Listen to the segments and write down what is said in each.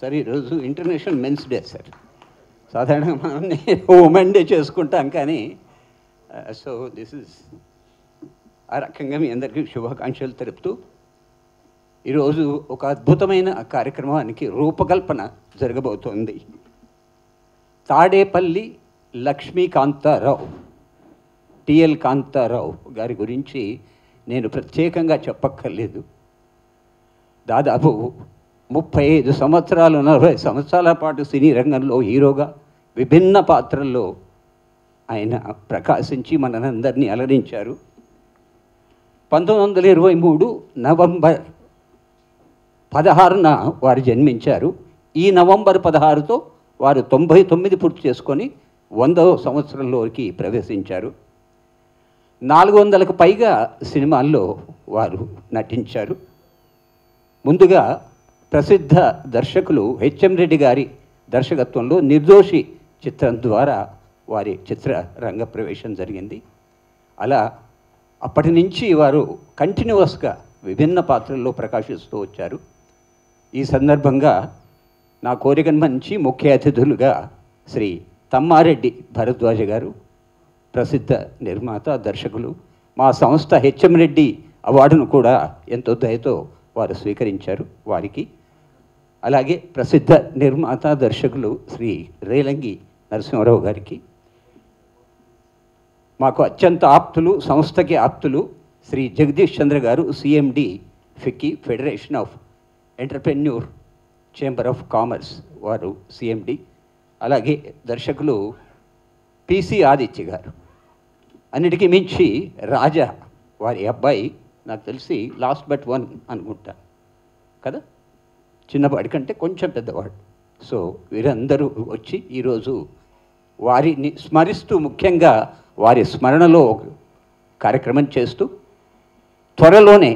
Sir ఈరోజు international men's day sir. సాధారణంగా మనం ఉమెన్ డే చేసుకుంటాం, కానీ సో దిస్ ఇస్ ఆ రకంగా మీ అందరికీ శుభాకాంక్షలు తెలుపుతూ ఈరోజు ఒక అద్భుతమైన కార్యక్రమానికి రూపకల్పన జరగబోతోంది. తాడేపల్లి లక్ష్మీకాంతారావు, టిఎల్ కాంతారావు గారి గురించి నేను ప్రత్యేకంగా చెప్పక్కర్లేదు. దాదాపు 35 సంవత్సరాలు 40 సంవత్సరాల పాటు సినీ రంగంలో హీరోగా విభిన్న పాత్రల్లో ఆయన ప్రకాశించి మనందరినీ అలరించారు. 1923 నవంబర్ 16న వారు జన్మించారు. ఈ నవంబర్ 16తో వారు 99 పూర్తి చేసుకొని 100వ సంవత్సరంలోకి ప్రవేశించారు. 400కు పైగా సినిమాల్లో వారు నటించారు. ముందుగా ప్రసిద్ధ దర్శకులు హెచ్ఎం రెడ్డి గారి దర్శకత్వంలో నిర్దోషి చిత్రం ద్వారా వారి చిత్ర రంగ ప్రవేశం జరిగింది. అలా అప్పటి నుంచి వారు కంటిన్యూస్గా విభిన్న పాత్రల్లో ప్రకాశిస్తూ వచ్చారు. ఈ సందర్భంగా నా కోరికను మంచి ముఖ్య అతిథులుగా శ్రీ తమ్మారెడ్డి భరద్వాజ గారు, ప్రసిద్ధ నిర్మాత దర్శకులు, మా సంస్థ హెచ్ఎం రెడ్డి అవార్డును కూడా ఎంతో దయతో వారు స్వీకరించారు. వారికి, అలాగే ప్రసిద్ధ నిర్మాత దర్శకులు శ్రీ రేలంగి నరసింహారావు గారికి, మాకు అత్యంత ఆప్తులు, సంస్థకి ఆప్తులు శ్రీ జగదీష్ చంద్ర గారు, CMD FICCI, federation of entrepreneur chamber of commerce, వారు సిఎండి. అలాగే దర్శకులు పిసి ఆదిత్య గారు. అన్నిటికీ మించి రాజా వారి అబ్బాయి, నాకు తెలిసి లాస్ట్ బట్ వన్ అనుకుంటా కదా, చిన్నవాడి కంటే కొంచెం పెద్దవాడు. సో వీరందరూ వచ్చి ఈరోజు వారిని స్మరిస్తూ, ముఖ్యంగా వారి స్మరణలో కార్యక్రమం చేస్తూ, త్వరలోనే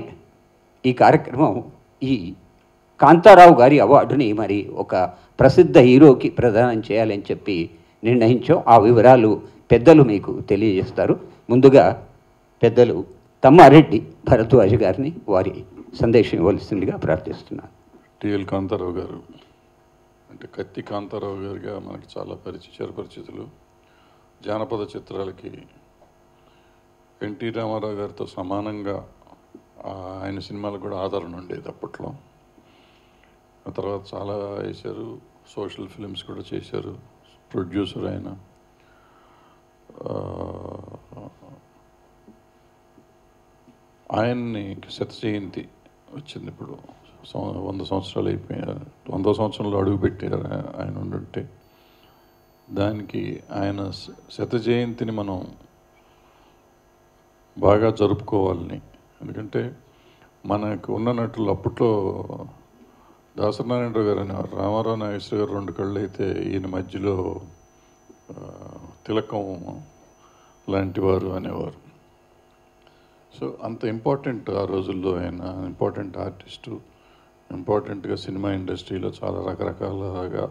ఈ కార్యక్రమం ఈ కాంతారావు గారి అవార్డుని మరి ఒక ప్రసిద్ధ హీరోకి ప్రదానం చేయాలని చెప్పి నిర్ణయించాం. ఆ వివరాలు పెద్దలు మీకు తెలియజేస్తారు. ముందుగా పెద్దలు తమ్మారెడ్డి భరద్వాజ గారిని వారి సందేశం ఇవ్వాల్సిందిగా ప్రార్థిస్తున్నాను. టిఎల్ కాంతారావు గారు అంటే కత్తి కాంతారావు గారిగా మనకి చాలా చిరపరిచితులు. జానపద చిత్రాలకి ఎన్టీ రామారావు గారితో సమానంగా ఆయన సినిమాలకు కూడా ఆదరణ ఉండేది అప్పట్లో. ఆ తర్వాత చాలా వేశారు, సోషల్ ఫిలిమ్స్ కూడా చేశారు, ప్రొడ్యూసర్ ఆయన. ఆయన్ని శత జయంతి వచ్చింది ఇప్పుడు, 100 సంవత్సరాలు అయిపోయారు. 100వ సంవత్సరంలో అడుగుపెట్టారు ఆయన ఉండుంటే. దానికి ఆయన శత జయంతిని మనం బాగా జరుపుకోవాలని. ఎందుకంటే మనకు ఉన్న నటులు అప్పట్లో దాసనారాయణరావు గారు అనేవారు, రామారావు నాగేశ్వర గారు 2 కళ్ళు అయితే ఈయన మధ్యలో తిలకం లాంటివారు అనేవారు. సో అంత ఇంపార్టెంట్ ఆ రోజుల్లో ఆయన, ఇంపార్టెంట్ ఆర్టిస్టు, ఇంపార్టెంట్గా సినిమా ఇండస్ట్రీలో చాలా రకరకాలుగా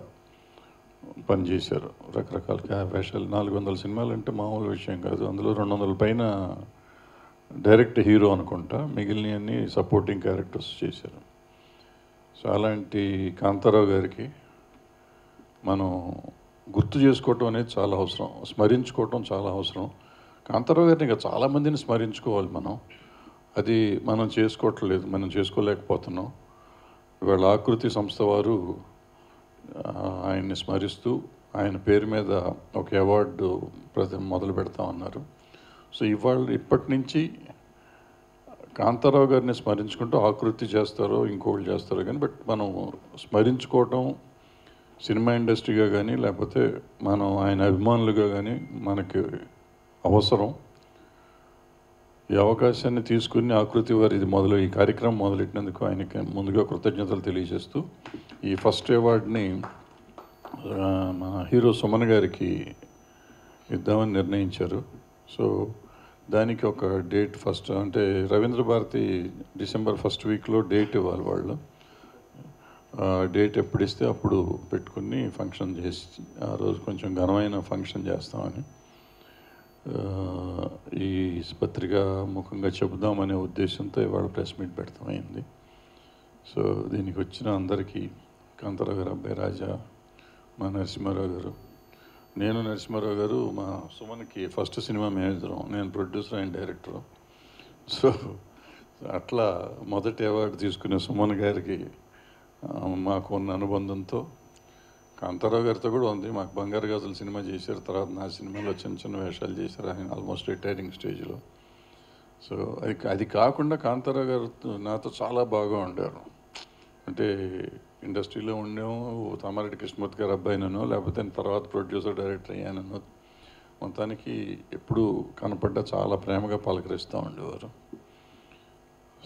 పనిచేశారు. రకరకాల వేషాలు, 400 సినిమాలు అంటే మామూలు విషయం కాదు. అందులో 200 పైన డైరెక్ట్ హీరో అనుకుంటా, మిగిలినవన్నీ సపోర్టింగ్ క్యారెక్టర్స్ చేశారు. సో అలాంటి కాంతారావు గారికి మనం గుర్తు చేసుకోవటం అనేది చాలా అవసరం, స్మరించుకోవటం చాలా అవసరం. కాంతారావు గారిని ఇంకా చాలామందిని స్మరించుకోవాలి మనం. అది మనం చేసుకోవట్లేదు, మనం చేసుకోలేకపోతున్నాం. ఇవాళ ఆకృతి సంస్థ వారు ఆయన్ని స్మరిస్తూ ఆయన పేరు మీద ఒక అవార్డు మొదలు పెడతామన్నారు. సో ఇప్పటి నుంచి కాంతారావు గారిని స్మరించుకుంటూ ఆకృతి చేస్తారో ఇంకోళ్ళు చేస్తారో కానీ, బట్ మనం స్మరించుకోవటం సినిమా ఇండస్ట్రీగా కానీ లేకపోతే మనం ఆయన అభిమానులుగా కానీ మనకి అవసరం. ఈ అవకాశాన్ని తీసుకుని ఆకృతి వారి ఈ కార్యక్రమం మొదలెట్టినందుకు ఆయనకి ముందుగా కృతజ్ఞతలు తెలియజేస్తూ, ఈ ఫస్ట్ అవార్డుని మన హీరో సుమన్ గారికి ఇద్దామని నిర్ణయించారు. సో దానికి ఒక డేట్ ఫస్ట్, అంటే రవీంద్ర భారతి డిసెంబర్ 1st వీక్లో డేట్ ఇవ్వాలి వాళ్ళు. డేట్ ఎప్పుడు ఇస్తే అప్పుడు పెట్టుకుని ఫంక్షన్ చేసి ఆ రోజు కొంచెం ఘనమైన ఫంక్షన్ చేస్తామని ఈ పత్రిక ముఖంగా చెబుదామనే ఉద్దేశంతో ఇవాళ ప్రెస్ మీట్ పెడతామైంది. సో దీనికి వచ్చిన అందరికీ కాంతారావు గారు అబ్బాయి రాజా, మా నరసింహారావు గారు, నేను నరసింహారావు గారు మా సుమన్కి ఫస్ట్ సినిమా మేమిద్దరం, నేను ప్రొడ్యూసర్ అండ్ డైరెక్టరు. సో అట్లా మొదటి అవార్డు తీసుకునే సుమన్ గారికి మాకు ఉన్న అనుబంధంతో, కాంతారావు గారితో కూడా ఉంది. మాకు బంగారు గాజుల సినిమా చేశారు, తర్వాత నా సినిమాలో చిన్న చిన్న వేషాలు చేశారు ఆయన ఆల్మోస్ట్ రిటైరింగ్ స్టేజ్లో. సో అది కాకుండా కాంతారావు గారు నాతో చాలా బాగా ఉండారు. అంటే ఇండస్ట్రీలో ఉండేమో తమ్మారెడ్డి కృష్ణమూర్తి గారు అబ్బాయినో, లేకపోతే తర్వాత ప్రొడ్యూసర్ డైరెక్టర్ అయ్యానో, మొత్తానికి ఎప్పుడు కనపడ్డా చాలా ప్రేమగా పలకరిస్తూ ఉండేవారు.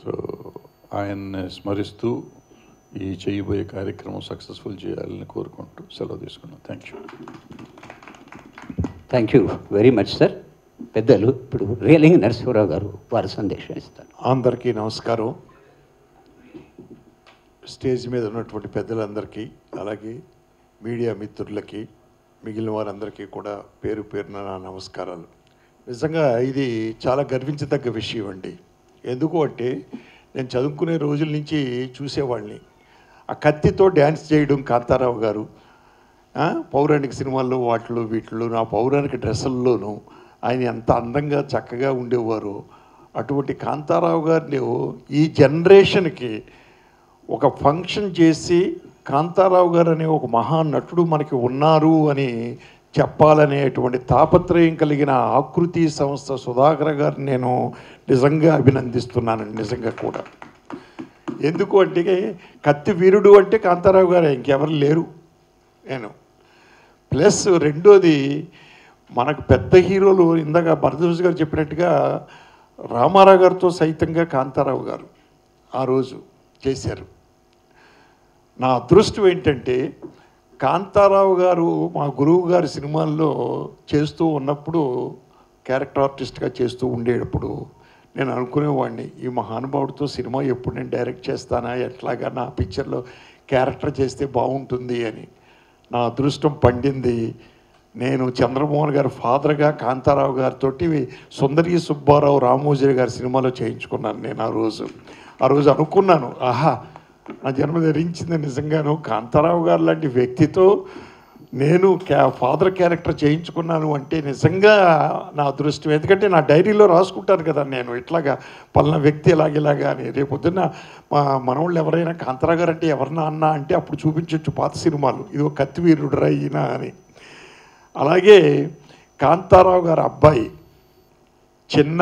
సో ఆయన్ని స్మరిస్తూ ఈ చేయబోయే కార్యక్రమం సక్సెస్ఫుల్ చేయాలని కోరుకుంటూ సెలవు తీసుకున్నాను. Thank you very much sir. పెద్దలు ఇప్పుడు రియలింగ్ నరసింహరావు గారు వారి సందేశం ఇస్తారు. అందరికీ నమస్కారం. స్టేజ్ మీద ఉన్నటువంటి పెద్దలందరికీ, అలాగే మీడియా మిత్రులకి, మిగిలిన వారందరికీ కూడా పేరు పేరున నా నమస్కారాలు. నిజంగా ఇది చాలా గర్వించదగ్గ విషయం అండి. ఎందుకు అంటే నేను చదువుకునే రోజుల నుంచి చూసేవాళ్ళని. ఆ కత్తితో డ్యాన్స్ చేయడం కాంతారావు గారు, పౌరాణిక సినిమాల్లో వాటిలో వీటిలో, నా పౌరాణిక డ్రెస్సుల్లోనూ ఆయన ఎంత అందంగా చక్కగా ఉండేవారు. అటువంటి కాంతారావు గారిని ఈ జనరేషన్కి ఒక ఫంక్షన్ చేసి కాంతారావు గారు అనే ఒక మహానటుడు మనకి ఉన్నారు అని చెప్పాలనేటువంటి తాపత్రయం కలిగిన ఆకృతి సంస్థ సుధాకర్ గారిని నేను నిజంగా అభినందిస్తున్నానండి. నిజంగా కూడా ఎందుకు అంటే కత్తి వీరుడు అంటే కాంతారావు గారే, ఇంకెవరు లేరు. నేను ప్లస్ రెండోది, మనకు పెద్ద హీరోలు ఇందాక భరద్వాజ్ గారు చెప్పినట్టుగా రామారావు గారితో సైతంగా కాంతారావు గారు ఆ రోజు చేశారు. నా అదృష్టం ఏంటంటే కాంతారావు గారు మా గురువు గారి సినిమాల్లో చేస్తూ ఉన్నప్పుడు, క్యారెక్టర్ ఆర్టిస్ట్గా చేస్తూ ఉండేటప్పుడు నేను అనుకునేవాడిని, ఈ మహానుభావుడితో సినిమా ఎప్పుడు నేను డైరెక్ట్ చేస్తానా, ఎట్లాగా నా పిక్చర్లో క్యారెక్టర్ చేస్తే బాగుంటుంది అని. నా అదృష్టం పండింది. నేను చంద్రమోహన్ గారి ఫాదర్గా కాంతారావు గారితో సుందరి సుబ్బారావు రామోజీ గారి సినిమాలో చేయించుకున్నాను. నేను ఆ రోజు అనుకున్నాను, ఆహా నా జన్మ ధరించింది నిజంగాను, కాంతారావు గారు లాంటి వ్యక్తితో నేను ఫాదర్ క్యారెక్టర్ చేయించుకున్నాను అంటే నిజంగా నా అదృష్టం. ఎందుకంటే నా డైరీలో రాసుకుంటాను కదా నేను, ఇట్లాగా పలానా వ్యక్తి ఇలాగిలాగా అని. రేపొద్దున్న మా మనవాళ్ళు ఎవరైనా కాంతారావు గారు అంటే ఎవరన్నా అన్నా అంటే అప్పుడు చూపించవచ్చు పాత సినిమాలు, ఇది ఒక కత్తివీరుడు అయినా అని. అలాగే కాంతారావు గారు అబ్బాయి చిన్న,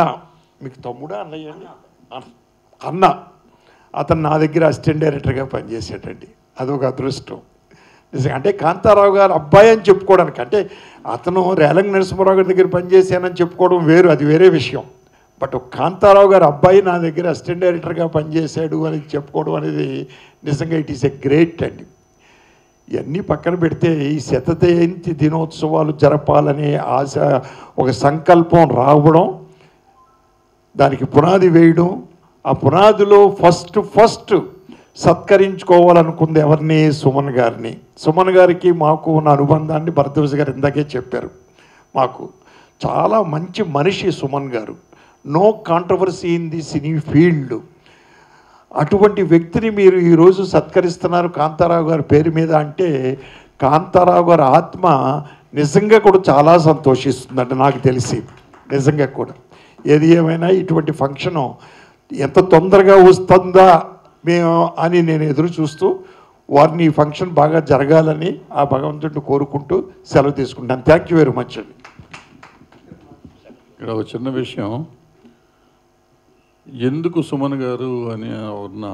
మీకు తమ్ముడా అన్నయ్య అన్న, అతను నా దగ్గర అసిస్టెంట్ డైరెక్టర్గా పనిచేసాడండి. అదొక అదృష్టం నిజంగా. అంటే కాంతారావు గారు అబ్బాయి అని చెప్పుకోవడానికి, అంటే అతను రేలంగి నరసింహారావు గారి దగ్గర పనిచేశానని చెప్పుకోవడం వేరు, అది వేరే విషయం. బట్ కాంతారావు గారు అబ్బాయి నా దగ్గర అసిస్టెంట్ డైరెక్టర్గా పనిచేశాడు అని చెప్పుకోవడం అనేది నిజంగా ఇట్ ఈస్ ఎ గ్రేట్ అండి. ఇవన్నీ పక్కన పెడితే ఈ శత జయంతి దినోత్సవాలు జరపాలనే ఆశ, ఒక సంకల్పం రావడం, దానికి పునాది వేయడం, ఆ పునాదిలో ఫస్ట్ సత్కరించుకోవాలనుకుంది ఎవరిని? సుమన్ గారిని. సుమన్ గారికి మాకు ఉన్న అనుబంధాన్ని భరద్వాజ్ గారు ఇందాకే చెప్పారు. మాకు చాలా మంచి మనిషి Suman garu, no controversy in the cine field. అటువంటి వ్యక్తిని మీరు ఈరోజు సత్కరిస్తున్నారు కాంతారావు గారి పేరు మీద అంటే, కాంతారావు గారి ఆత్మ నిజంగా కూడా చాలా సంతోషిస్తుందండి నాకు తెలిసి. నిజంగా కూడా ఏది ఏమైనా ఇటువంటి ఫంక్షను ఎంత తొందరగా వస్తుందా మేము అని నేను ఎదురు చూస్తూ వారిని ఈ ఫంక్షన్ బాగా జరగాలని ఆ భగవంతుడిని కోరుకుంటూ సెలవు తీసుకుంటాను. థ్యాంక్ యూ వెరీ మచ్ అండి. ఇక్కడ ఒక చిన్న విషయం, ఎందుకు సుమన్ గారు అని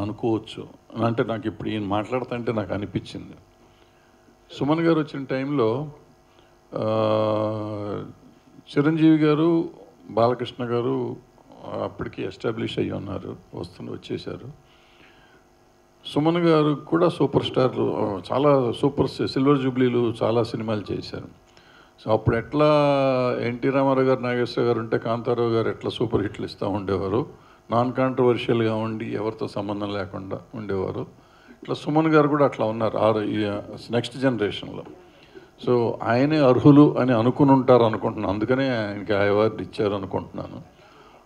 అనుకోవచ్చు అంటే, నాకు ఇప్పుడు ఈయన మాట్లాడుతుంటే నాకు అనిపించింది. సుమన్ గారు వచ్చిన టైంలో చిరంజీవి గారు, బాలకృష్ణ గారు అప్పటికి ఎస్టాబ్లిష్ అయ్యి ఉన్నారు, వచ్చేసారు. సుమన్ గారు కూడా సూపర్ స్టార్లు, చాలా సిల్వర్ జూబ్లీలు చాలా సినిమాలు చేశారు. సో అప్పుడు ఎట్లా ఎన్టీ రామారావు గారు, నాగేశ్వర గారు ఉంటే కాంతారావు గారు ఎట్లా సూపర్ హిట్లు ఇస్తూ ఉండేవారు, నాన్ కాంట్రవర్షియల్గా ఉండి ఎవరితో సంబంధం లేకుండా ఉండేవారు. ఇట్లా సుమన్ గారు కూడా అట్లా ఉన్నారు నెక్స్ట్ జనరేషన్లో. సో ఆయనే అర్హులు అని అనుకుని ఉంటారు అనుకుంటున్నాను, అందుకనే ఆయనకి ఆ అవార్డు ఇచ్చారు అనుకుంటున్నాను.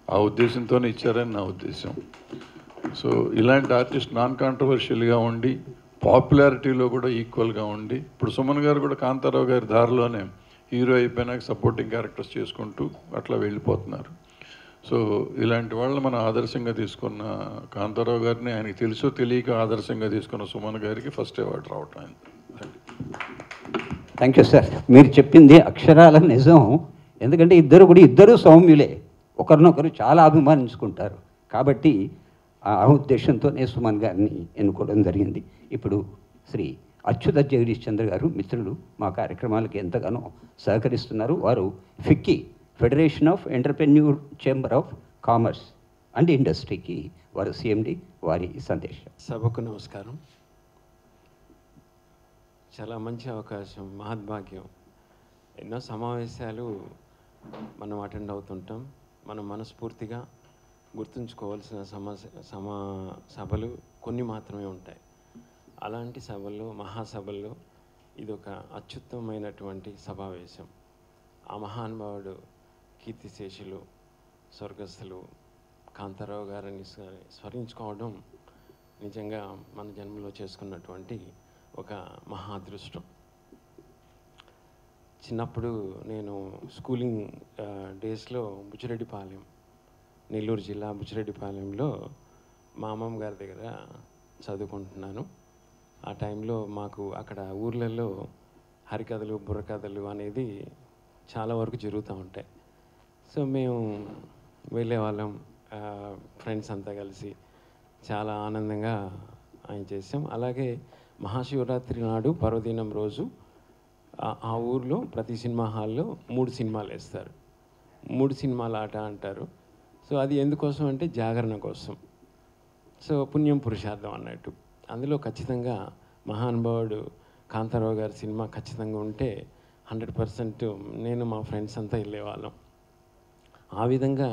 ఆ ఉద్దేశంతోనే ఇచ్చారని నా ఉద్దేశం. సో ఇలాంటి ఆర్టిస్ట్ నాన్ కాంట్రవర్షియల్గా ఉండి పాపులారిటీలో కూడా ఈక్వల్గా ఉండి, ఇప్పుడు సుమన్ గారు కూడా కాంతారావు గారి దారిలోనే హీరో అయిపోయినాక సపోర్టింగ్ క్యారెక్టర్స్ చేసుకుంటూ అట్లా వెళ్ళిపోతున్నారు. సో ఇలాంటి వాళ్ళని మనం ఆదర్శంగా తీసుకున్న కాంతారావు గారిని, ఆయనకి తెలుసో తెలియక ఆదర్శంగా తీసుకున్న సుమన్ గారికి ఫస్ట్ అవార్డు రావటం ఆయన. Thank you sir. మీరు చెప్పింది అక్షరాల నిజం. ఎందుకంటే ఇద్దరు సౌమ్యులే, ఒకరినొకరు చాలా అభిమానించుకుంటారు. కాబట్టి ఆ ఉద్దేశంతోనే సుమన్ గారిని ఎన్నుకోవడం జరిగింది. ఇప్పుడు శ్రీ అచ్యుత జగదీష్ చంద్ర గారు మిత్రులు మా కార్యక్రమాలకు ఎంతగానో సహకరిస్తున్నారు. వారు FICCI federation of entrepreneur chamber of commerce and ఇండస్ట్రీకి వారు సిఎండి. వారి సందేశం. సభకు నమస్కారం. చాలా మంచి అవకాశం, మహద్భాగ్యం. ఎన్నో సమావేశాలు మనం అటెండ్ అవుతుంటాం. మనం మనస్ఫూర్తిగా గుర్తుంచుకోవాల్సిన సభలు కొన్ని మాత్రమే ఉంటాయి. అలాంటి సభల్లో, మహాసభల్లో ఇదొక అత్యుత్తమమైనటువంటి సమావేశం. ఆ మహానుభావుడు కీర్తిశేషులు స్వర్గస్థులు కాంతారావు గారిని స్మరించుకోవడం నిజంగా మన జన్మలో చేసుకున్నటువంటి ఒక మహా అదృష్టం. చిన్నప్పుడు నేను స్కూలింగ్ డేస్లో బుచ్చిరెడ్డిపాలెం, నెల్లూరు జిల్లా బుచ్చిరెడ్డిపాలెంలో మా అమ్మమ్మ గారి దగ్గర చదువుకుంటున్నాను. ఆ టైంలో మాకు అక్కడ ఊర్లలో హరికథలు, బుర్రకథలు అనేది చాలా వరకు జరుగుతూ ఉంటాయి. సో మేము వెళ్ళేవాళ్ళం, ఫ్రెండ్స్ అంతా కలిసి చాలా ఆనందంగా ఆయన చేసాం. అలాగే మహాశివరాత్రి నాడు పర్వదినం రోజు ఆ ఊర్లో ప్రతి సినిమా హాల్లో 3 సినిమాలు వేస్తారు. 3 సినిమాల ఆట అంటారు. సో అది ఎందుకోసం అంటే జాగరణ కోసం. సో పుణ్యం పురుషార్థం అన్నట్టు. అందులో ఖచ్చితంగా మహానుభావుడు కాంతారావు గారి సినిమా ఖచ్చితంగా ఉంటే 100% నేను మా ఫ్రెండ్స్ అంతా వెళ్ళేవాళ్ళం. ఆ విధంగా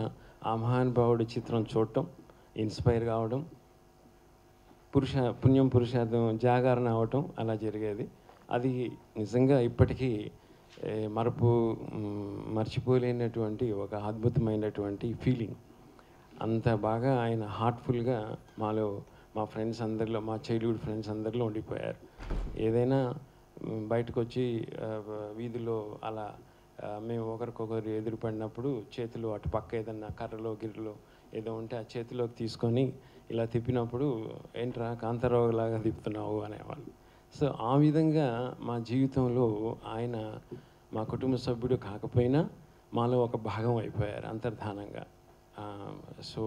ఆ మహానుభావుడి చిత్రం చూడటం, ఇన్స్పైర్ కావడం, పుణ్యం పురుషార్థం జాగరణ అవటం అలా జరిగేది. అది నిజంగా ఇప్పటికీ మర్చిపోలేనటువంటి ఒక అద్భుతమైనటువంటి ఫీలింగ్. అంత బాగా ఆయన హార్ట్ఫుల్గా మా ఫ్రెండ్స్ అందరిలో, మా చైల్డ్హుడ్ ఫ్రెండ్స్ అందరిలో ఉండిపోయారు. ఏదైనా బయటకు వచ్చి వీధిలో అలా మేము ఒకరికొకరు ఎదురుపడినప్పుడు చేతులు అటు పక్క ఏదన్నా కర్రలో గిర్రలో ఏదో ఉంటే ఆ చేతిలోకి తీసుకొని ఇలా తిప్పినప్పుడు ఏంట్రా కాంతారావు లాగా తిప్పుతున్నావు అనేవాళ్ళు. సో ఆ విధంగా మా జీవితంలో ఆయన మా కుటుంబ సభ్యుడు కాకపోయినా మాలో ఒక భాగం అయిపోయారు అంతర్ధానంగా. సో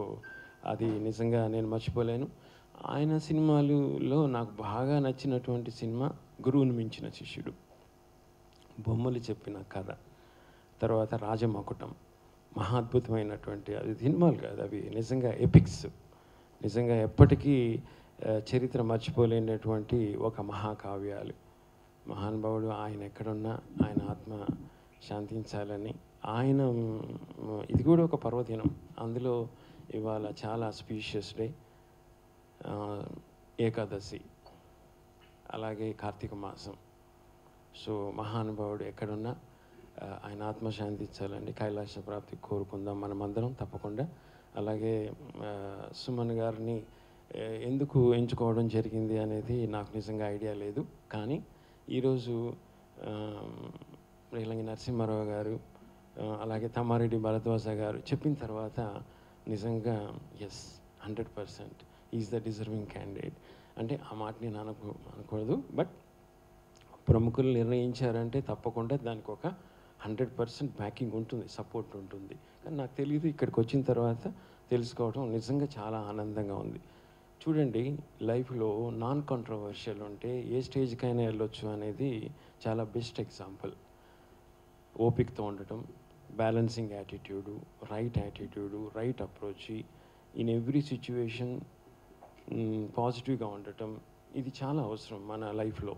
అది నిజంగా నేను మర్చిపోలేను. ఆయన సినిమాలలో నాకు బాగా నచ్చినటువంటి సినిమా గురువుని మించిన శిష్యుడు, బొమ్మలు చెప్పిన కథ, తర్వాత రాజమకుటం. మహా అద్భుతమైనటువంటి అది సినిమాలు కాదు, అవి నిజంగా ఎపిక్స్. నిజంగా ఎప్పటికీ చరిత్ర మర్చిపోలేనటువంటి ఒక మహాకావ్యాలు. మహానుభావుడు ఆయన ఎక్కడున్నా ఆయన ఆత్మ శాంతించాలని. ఆయన ఇది కూడా ఒక పర్వదినం. అందులో ఇవాళ చాలా స్పీషియస్ డే, ఏకాదశి, అలాగే కార్తీక మాసం. సో మహానుభావుడు ఎక్కడున్నా ఆయన ఆత్మ శాంతించాలని కైలాస ప్రాప్తి కోరుకుందాం మనమందరం తప్పకుండా. అలాగే సుమన్ గారిని ఎందుకు ఎంచుకోవడం జరిగింది అనేది నాకు నిజంగా ఐడియా లేదు. కానీ ఈరోజు రేలంగి నరసింహారావు గారు, అలాగే తమ్మారెడ్డి భరద్వాజ గారు చెప్పిన తర్వాత నిజంగా yes 100% is the deserving candidate. అంటే ఆ మాట నేను అనకూడదు, బట్ ప్రముఖులు నిర్ణయించారంటే తప్పకుండా దానికి ఒక 100% బ్యాకింగ్ ఉంటుంది, సపోర్ట్ ఉంటుంది. కానీ నాకు తెలియదు, ఇక్కడికి వచ్చిన తర్వాత తెలుసుకోవడం నిజంగా చాలా ఆనందంగా ఉంది. చూడండి, లైఫ్లో నాన్ కాంట్రవర్షియల్ ఉంటే ఏ స్టేజ్కైనా వెళ్ళొచ్చు అనేది చాలా బెస్ట్ ఎగ్జాంపుల్. ఓపికతో ఉండటం, balancing attitude, right attitude, right approach, in every situation పాజిటివ్గా ఉండటం, ఇది చాలా అవసరం మన లైఫ్లో.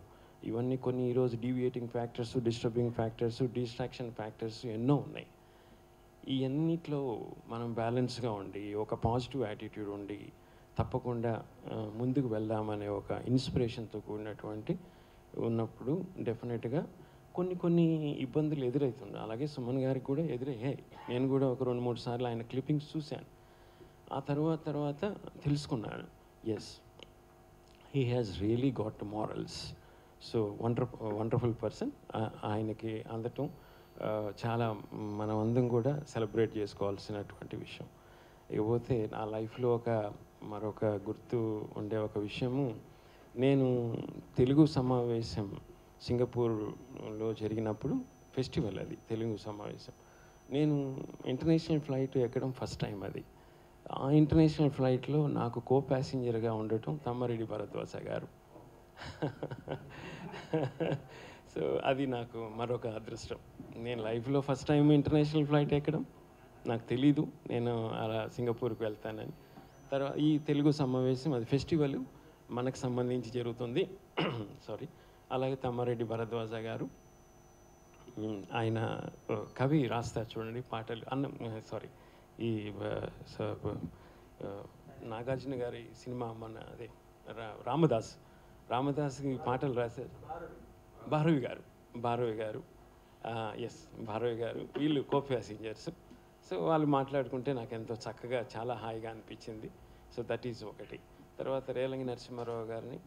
ఇవన్నీ కొన్ని ఈరోజు deviating factors, disturbing factors, distraction factors ఎన్నో ఉన్నాయి. ఈ అన్నిట్లో మనం బ్యాలెన్స్గా ఉండి ఒక పాజిటివ్ యాటిట్యూడ్ ఉండి తప్పకుండా ముందుకు వెళ్దామనే ఒక ఇన్స్పిరేషన్తో కూడినటువంటి ఉన్నప్పుడు డెఫినెట్గా కొన్ని ఇబ్బందులు ఎదురవుతున్నాయి. అలాగే సుమన్ గారికి కూడా ఎదురయ్యాయి. నేను కూడా ఒక 2-3 సార్లు ఆయన క్లిప్పింగ్స్ చూశాను. ఆ తర్వాత తెలుసుకున్నాను, yes he has really got morals. So wonderful person. ఆయనకి అందటం చాలా మనం అందరం కూడా సెలబ్రేట్ చేసుకోవాల్సినటువంటి విషయం. ఇకపోతే నా లైఫ్లో మరొక గుర్తు ఉండే ఒక విషయము, నేను తెలుగు సమావేశం సింగపూర్లో జరిగినప్పుడు ఫెస్టివల్, అది తెలుగు సమావేశం. నేను ఇంటర్నేషనల్ ఫ్లైట్ ఎక్కడం ఫస్ట్ టైం అది. ఆ ఇంటర్నేషనల్ ఫ్లైట్లో నాకు కో ప్యాసింజర్గా ఉండటం తమ్మారెడ్డి భరద్వాజ గారు. సో అది నాకు మరొక అదృష్టం. నేను లైఫ్లో ఫస్ట్ టైం ఇంటర్నేషనల్ ఫ్లైట్ ఎక్కడం, నాకు తెలీదు నేను అలా సింగపూర్కి వెళ్తానని. తర్వాత ఈ తెలుగు సమావేశం, అది ఫెస్టివల్ మనకు సంబంధించి జరుగుతుంది. సారీ. అలాగే తమ్మారెడ్డి భరద్వాజ గారు, ఆయన కవి రాస్తారు చూడండి పాటలు. ఈ నాగార్జున గారి సినిమా మన అదే రామదాస్కి పాటలు రాశారు భారవి గారు. ఎస్, భారవి గారు. వీళ్ళు కో ప్యాసింజర్స్. సో వాళ్ళు మాట్లాడుకుంటే నాకు ఎంతో చక్కగా, చాలా హాయిగా అనిపించింది. సో దట్ ఈజ్ ఒకటి. తర్వాత రేలంగి నరసింహారావు గారిని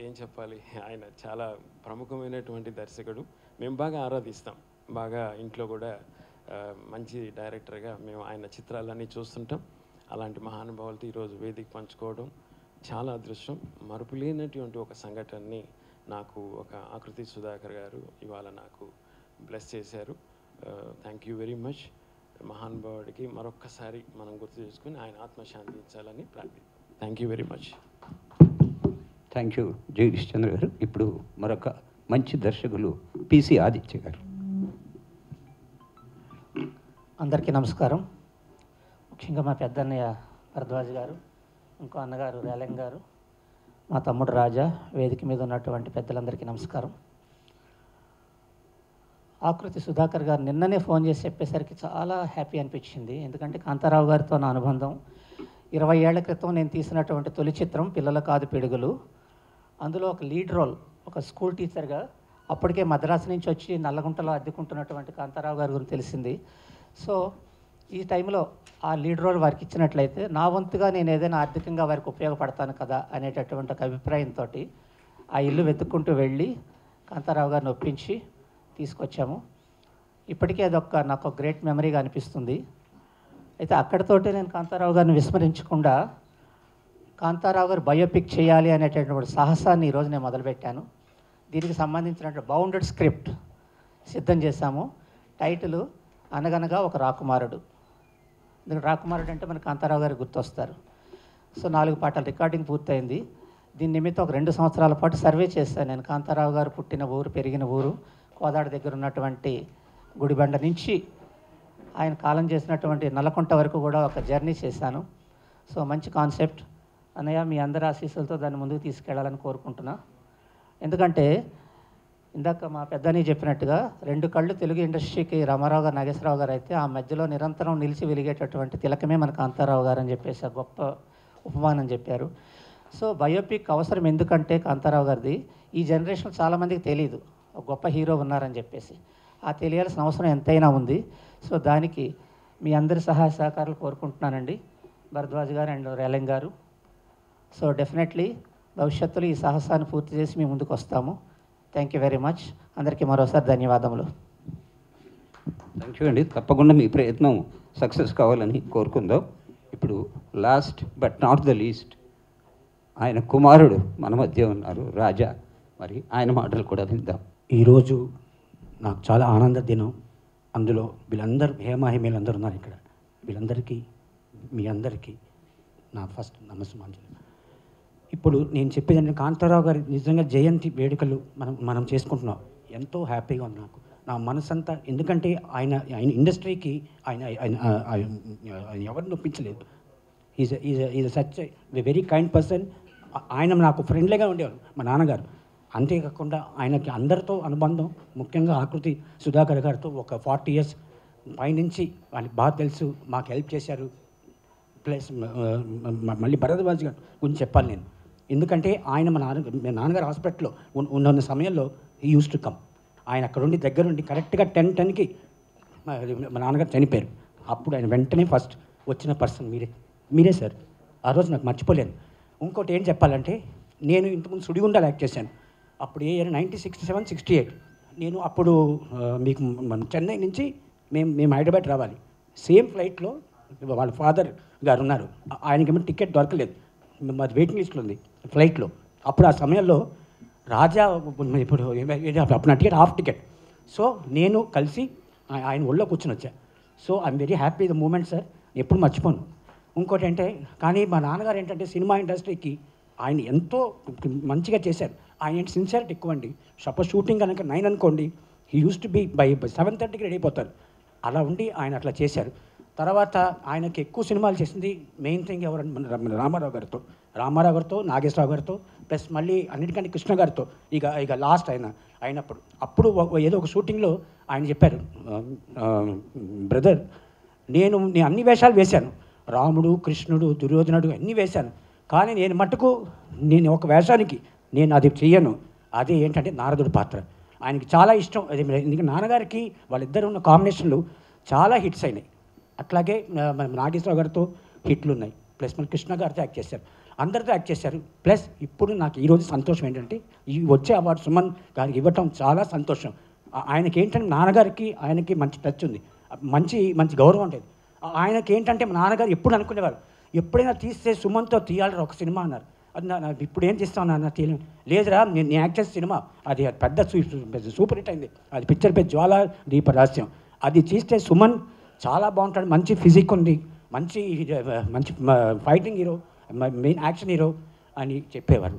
ఏం చెప్పాలి, ఆయన చాలా ప్రముఖమైనటువంటి దర్శకుడు. మేము బాగా ఆరాధిస్తాం, బాగా ఇంట్లో కూడా మంచి డైరెక్టర్గా మేము ఆయన చిత్రాలన్నీ చూస్తుంటాం. అలాంటి మహానుభావులతో ఈరోజు వేదిక పంచుకోవడం చాలా అదృష్టం. మరుపులేనటువంటి ఒక సంఘటనని నాకు ఒక ఆకృతి సుధాకర్ గారు ఇవాళ నాకు బ్లెస్ చేశారు. Thank you very much. మహానుభావుడికి మరొక్కసారి మనం గుర్తు చేసుకుని ఆయన ఆత్మశాంతించాలని ప్రార్థిస్తాం. Thank you very much. Thank you Jagadish Chandra garu. ఇప్పుడు మరొక మంచి దర్శకులు పిసి ఆదిత్య గారు. అందరికీ నమస్కారం. ముఖ్యంగా మా పెద్దన్నయ్య భరద్వాజ్ గారు, ఇంకో అన్నగారు రేలంగ్ గారు, మా తమ్ముడు రాజా, వేదిక మీద ఉన్నటువంటి పెద్దలందరికీ నమస్కారం. ఆకృతి సుధాకర్ గారు నిన్ననే ఫోన్ చేసి చెప్పేసరికి చాలా హ్యాపీ అనిపించింది. ఎందుకంటే కాంతారావు గారితో నా అనుబంధం 20 ఏళ్ల క్రితం నేను తీసినటువంటి తొలి చిత్రం పిల్లల కాదు పిడుగులు. అందులో ఒక లీడ్ రోల్, ఒక స్కూల్ టీచర్గా అప్పటికే మద్రాసు నుంచి వచ్చి నల్లగుంటలో అద్దెకుంటున్నటువంటి కాంతారావు గారి గురించి తెలిసింది. సో ఈ టైంలో ఆ లీడ్ రోల్ వారికి ఇచ్చినట్లయితే నా వంతుగా నేను ఏదైనా ఆర్థికంగా వారికి ఉపయోగపడతాను కదా అనేటటువంటి ఒక అభిప్రాయంతో ఆ ఇల్లు వెతుక్కుంటూ వెళ్ళి కాంతారావు గారిని ఒప్పించి తీసుకొచ్చాము. ఇప్పటికీ నాకు ఒక గ్రేట్ మెమరీగా అనిపిస్తుంది. అయితే అక్కడితోటే నేను కాంతారావు గారిని విస్మరించకుండా కాంతారావు గారు బయోపిక్ చేయాలి అనేటటువంటి సాహసాన్ని ఈరోజు నేను మొదలుపెట్టాను. దీనికి సంబంధించినటువంటి బౌండెడ్ స్క్రిప్ట్ సిద్ధం చేశాము. టైటిల్ అనగనగా ఒక రాకుమారుడు. ఎందుకంటే రాకుమారుడు అంటే మనకు కాంతారావు గారు గుర్తొస్తారు. సో 4 పాటలు రికార్డింగ్ పూర్తయింది. దీని నిమిత్తం ఒక 2 సంవత్సరాల పాటు సర్వే చేశాను నేను. కాంతారావు గారు పుట్టిన ఊరు, పెరిగిన ఊరు, కోదాడ దగ్గర ఉన్నటువంటి గుడిబండ నుంచి ఆయన కాలం చేసినటువంటి నల్లకుంట వరకు కూడా ఒక జర్నీ చేశాను. సో మంచి కాన్సెప్ట్ అన్నయ్య, మీ అందరి ఆశీస్సులతో దాన్ని ముందుకు తీసుకెళ్లాలని కోరుకుంటున్నా. ఎందుకంటే ఇందాక మా పెద్దని చెప్పినట్టుగా 2 కళ్ళు తెలుగు ఇండస్ట్రీకి రామారావు గారు, నాగేశ్వరరావు గారు అయితే ఆ మధ్యలో నిరంతరం నిలిచి వెలిగేటటువంటి తిలకమే మన కాంతారావు గారు అని చెప్పేసి గొప్ప ఉపమానం చెప్పారు. సో బయోపిక్ అవసరం ఎందుకంటే కాంతారావు గారిది ఈ జనరేషన్ చాలామందికి తెలియదు ఒక గొప్ప హీరో ఉన్నారని చెప్పేసి. ఆ తెలియాల్సిన అవసరం ఎంతైనా ఉంది. సో దానికి మీ అందరి సహాయ సహకారాలు కోరుకుంటున్నానండి, భరద్వాజ్ గారు అండ్ రేలంగ్ గారు. సో డెఫినెట్లీ భవిష్యత్తులో ఈ సాహసాన్ని పూర్తి చేసి మీ ముందుకు వస్తాము. Thank you very much. అందరికీ మరోసారి ధన్యవాదములు. థ్యాంక్ యూ అండి. తప్పకుండా మీ ప్రయత్నం సక్సెస్ కావాలని కోరుకుందాం. ఇప్పుడు last but not the least ఆయన కుమారుడు మన మధ్య ఉన్నారు, రాజా. మరి ఆయన మాటలు కూడా విందాం. ఈరోజు నాకు చాలా ఆనంద దినం. అందులో వీళ్ళందరూ హేమాహిమీలందరూ ఉన్నారు ఇక్కడ. వీళ్ళందరికీ, మీ అందరికీ నా ఫస్ట్ నమస్కారం. ఇప్పుడు నేను చెప్పేది అంటే కాంతారావు గారి నిజంగా జయంతి వేడుకలు మనం చేసుకుంటున్నాం. ఎంతో హ్యాపీగా ఉంది నాకు, నా మనసంతా. ఎందుకంటే ఆయన ఇండస్ట్రీకి ఆయన ఎవరిని ఒప్పించలేదు. Is such very kind person. ఆయన నాకు ఫ్రెండ్లీగా ఉండేవారు, మా నాన్నగారు. అంతేకాకుండా ఆయనకి అందరితో అనుబంధం, ముఖ్యంగా ఆకృతి సుధాకర్ గారితో ఒక 40 years పైనుంచి వాళ్ళకి బాగా తెలుసు, మాకు హెల్ప్ చేశారు. ప్లస్ మళ్ళీ భరద్వాజ్ గారు గురించి చెప్పాలి నేను. ఎందుకంటే ఆయన మా నాన్నగారు హాస్పిటల్లో ఉన్న సమయంలో ఈ యూస్ టు కమ్. ఆయన అక్కడుండి దగ్గరుండి కరెక్ట్గా 10:10కి మా నాన్నగారు చనిపోయారు. అప్పుడు ఆయన వెంటనే ఫస్ట్ వచ్చిన పర్సన్ మీరే సార్. ఆ రోజు నాకు మర్చిపోలేను. ఇంకోటి ఏం చెప్పాలంటే నేను ఇంతకుముందు సుడిగుండాలు యాక్ట్ చేశాను. అప్పుడు ఏ ఇయర్ 1967, 68. నేను అప్పుడు మీకు మన చెన్నై నుంచి మేము హైదరాబాద్ రావాలి. సేమ్ ఫ్లైట్లో వాళ్ళ ఫాదర్ గారు ఉన్నారు, ఆయనకేమో టికెట్ దొరకలేదు, మాది వెయిటింగ్ లిస్ట్లో ఉంది ఫ్లైట్లో. అప్పుడు ఆ సమయంలో రాజా ఇప్పుడు అప్పుడు నా టికెట్ హాఫ్ టికెట్. సో నేను కలిసి ఆయన ఒళ్ళో కూర్చొని వచ్చా. So I'm very happy the moment sir, ఎప్పుడు మర్చిపోను. ఇంకోటి అంటే కానీ మా నాన్నగారు ఏంటంటే సినిమా ఇండస్ట్రీకి ఆయన ఎంతో మంచిగా చేశారు. ఆయన సిన్సియారిటీ ఎక్కువ అండి. సపోజ్ షూటింగ్ కనుక 9 అనుకోండి, he uses to be by 7:30కి రెడీ అయిపోతారు. అలా ఉండి ఆయన అట్లా చేశారు. తర్వాత ఆయనకి ఎక్కువ సినిమాలు చేసింది మెయిన్ థింగ్ ఎవరంటే మన రామారావు గారితో, నాగేశ్వరరావు గారితో, ప్లస్ మళ్ళీ అన్నిటికంటే కృష్ణ గారితో. ఇక లాస్ట్ అయినప్పుడు ఏదో ఒక షూటింగ్లో ఆయన చెప్పారు, బ్రదర్ నేను అన్ని వేషాలు వేశాను, రాముడు, కృష్ణుడు, దుర్యోధనుడు అన్నీ వేశాను, కానీ నేను ఒక వేషానికి నేను అది చెయ్యను, అది ఏంటంటే నారదుడి పాత్ర. ఆయనకి చాలా ఇష్టం అది. ఎందుకంటే నాన్నగారికి వాళ్ళిద్దరు ఉన్న కాంబినేషన్లు చాలా హిట్స్ అయినాయి. అట్లాగే నాగేశ్వరరావు గారితో హిట్లు ఉన్నాయి, ప్లస్ మన కృష్ణ గారితో యాక్ట్ చేశారు, అందరితో యాక్ట్ చేశారు. ప్లస్ ఇప్పుడు నాకు ఈరోజు సంతోషం ఏంటంటే ఈ వచ్చే అవార్డు సుమన్ గారికి ఇవ్వటం చాలా సంతోషం. ఆయనకి ఏంటంటే నాన్నగారికి ఆయనకి మంచి టచ్ ఉంది, మంచి గౌరవం ఉండేది. ఆయనకి ఏంటంటే మా నాన్నగారు ఎప్పుడు అనుకునేవారు, ఎప్పుడైనా తీస్తే సుమన్తో తీయాలి ఒక సినిమా అన్నారు. అది ఇప్పుడు ఏం తీస్తావు నాన్న తీయలేం. లేదురా నేను యాక్ట్ చేసే సినిమా అది పెద్ద సూపర్ హిట్ అయింది, అది పిక్చర్ పేరు జ్వాలా దీప రహస్యం, అది తీస్తే సుమన్ చాలా బాగుంటాడు, మంచి ఫిజిక్ ఉంది, మంచి fighting hero, main action hero అని చెప్పేవారు.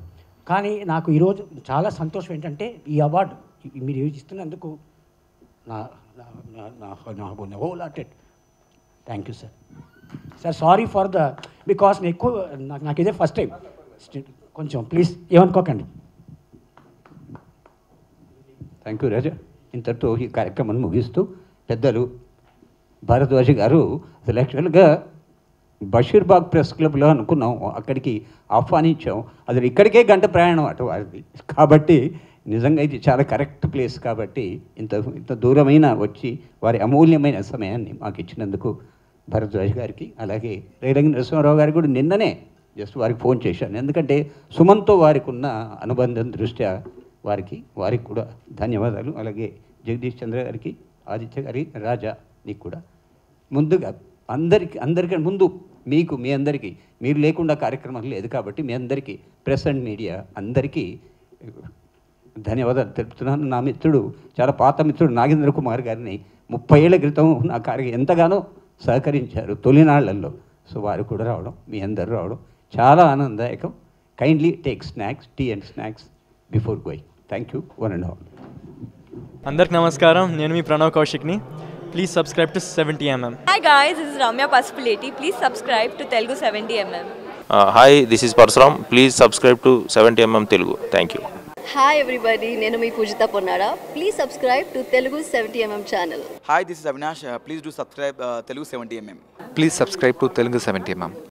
కానీ నాకు ఈరోజు చాలా సంతోషం ఏంటంటే ఈ అవార్డు మీరు ఇస్తున్నందుకు నా whole hearted thank you sir. Sir sorry for because నాకు ఇదే ఫస్ట్ టైం, కొంచెం ప్లీజ్ ఏమనుకోకండి. థ్యాంక్ యూ రాజా. ఇంతటితో ఈ కార్యక్రమాన్ని ముగిస్తూ పెద్దలు భారద్వాజ్ గారు అసలు యాక్చువల్గా బషీర్బాగ్ ప్రెస్ క్లబ్లో అనుకున్నాం, అక్కడికి ఆహ్వానించాం, అది ఇక్కడికే గంట ప్రయాణం అటు వారిది. కాబట్టి నిజంగా ఇది చాలా కరెక్ట్ ప్లేస్. కాబట్టి ఇంత దూరమైన వచ్చి వారి అమూల్యమైన సమయాన్ని మాకు ఇచ్చినందుకు భరద్వాజ్ గారికి, అలాగే రేలంగి నరసింహారావు గారికి కూడా నిన్ననే జస్ట్ వారికి ఫోన్ చేశాను, ఎందుకంటే సుమన్తో వారికి ఉన్న అనుబంధం దృష్ట్యా వారికి కూడా ధన్యవాదాలు. అలాగే జగదీష్ చంద్ర గారికి, ఆదిత్య గారి, రాజా నీకు కూడా ముందుగా అందరికీ ముందు మీ అందరికీ మీరు లేకుండా కార్యక్రమం లేదు కాబట్టి మీ అందరికీ ప్రెస్ అండ్ మీడియా అందరికీ ధన్యవాదాలు తెలుపుతున్నాను. నా మిత్రుడు చాలా పాత మిత్రుడు నాగేంద్ర కుమార్ గారిని 30 ఏళ్ల క్రితం నా కార్యక్రమం ఎంతగానో సహకరించారు తొలినాళ్లలో. సో వారు కూడా రావడం, మీ అందరూ రావడం చాలా ఆనందదాయకం. Kindly take snacks, tea and snacks before going. Thank you one and all. అందరికి నమస్కారం, నేను మీ Pranav కౌశిక్ని. Please subscribe to 70mm. Hi guys, this is Ramya Pasupuleti. Please subscribe to Telugu 70mm. Hi, this is Parsuram. Please subscribe to 70mm Telugu. Thank you. Hi everybody, nenu mi Pujita Ponnada. Please subscribe to Telugu 70mm channel. Hi, this is Avinash. Please do subscribe Telugu 70mm. Please subscribe to Telugu 70mm.